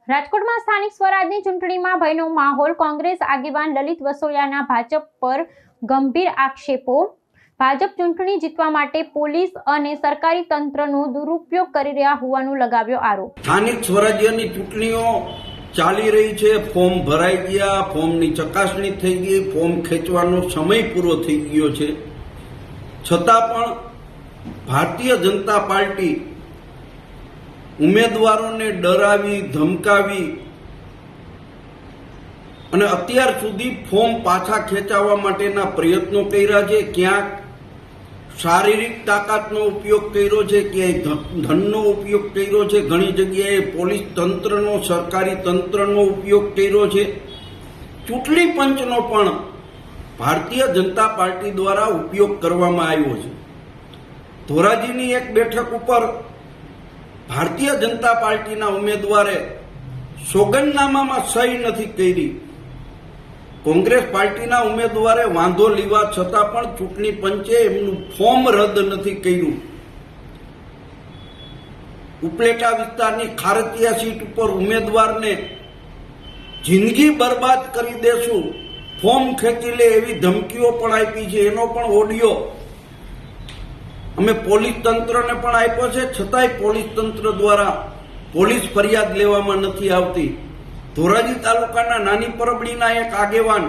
રાજકોટમાં સ્થાનિક સ્વરાજની ચૂંટણીમાં ભયનો માહોલ. કોંગ્રેસ આગેવાન લલિત વસોયાના ભાજપ પર ગંભીર આક્ષેપો. ભાજપ ચૂંટણી જીતવા માટે પોલીસ અને સરકારી તંત્રનો દુરુપયોગ કરી રહ્યા હોવાનું લગાવ્યો આરોપ. સ્થાનિક સ્વરાજ્યની ચૂંટણીઓ ચાલી રહી છે. ફોર્મ ભરાઈ ગયા, ફોર્મની ચકાસણી થઈ ગઈ, ફોર્મ ખેંચવાનો સમય પૂરો થઈ ગયો છે. છતાં પણ ભારતીય જનતા પાર્ટી ઉમેદવારોને ડરાવી, ધમકાવી અને અત્યાર સુધી ફોર્મ પાછા ખેંચાવવા માટેના પ્રયત્નો કર્યા છે. ક્યાંક શારીરિક તાકાતનો ઉપયોગ કર્યો છે, ક્યાંય ધનનો ઉપયોગ કર્યો છે, ઘણી જગ્યાએ પોલીસ તંત્રનો, સરકારી તંત્રનો ઉપયોગ કર્યો છે. ચૂંટણી પંચનો પણ ભારતીય જનતા પાર્ટી દ્વારા ઉપયોગ કરવામાં આવ્યો છે. ધોરાજીની એક બેઠક ઉપર ભારતીય જનતા પાર્ટીના ઉમેદવારે સોગંદનામામાં સહી નથી કરી. કોંગ્રેસ પાર્ટીના ઉમેદવારે વાંધો લેવા છતાં પણ ચૂંટણી પંચે એમનું ફોર્મ રદ નથી કર્યું. ઉપલેટા વિસ્તારની ખારતિયા સીટ ઉપર ઉમેદવારને જિંદગી બરબાદ કરી દેશું, ફોર્મ ખેંચી લે એવી ધમકીઓ પણ આપી છે. એનો પણ ઓડિયો અમે પોલીસ તંત્રને પણ આપ્યો છે, છતાંય પોલીસ તંત્ર દ્વારા પોલીસ ફરિયાદ લેવામાં નથી આવતી. ધોરાજી તાલુકાના નાની પરબડીના એક આગેવાન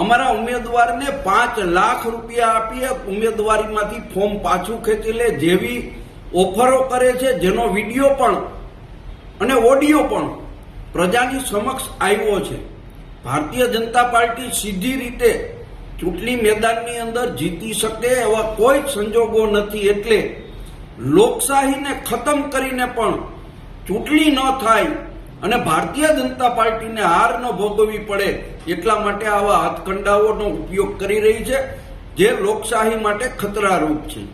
અમારા ઉમેદવારને 5 લાખ રૂપિયા આપી ઉમેદવારીમાંથી ફોર્મ પાછું ખેંચી લે જેવી ઓફરો કરે છે, જેનો વિડીયો પણ અને ઓડિયો પણ પ્રજાની સમક્ષ આવ્યો છે. ભારતીય જનતા પાર્ટી સીધી રીતે ચૂંટણી મેદાનની અંદર જીતી શકે એવા કોઈ સંજોગો નથી. એટલે લોકશાહીને ખતમ કરીને પણ ચૂંટણી ન થાય અને ભારતીય જનતા પાર્ટીને હાર ન ભોગવવી પડે એટલા માટે આવા હાથકંડાઓનો ઉપયોગ કરી રહી છે, જે લોકશાહી માટે ખતરારૂપ છે.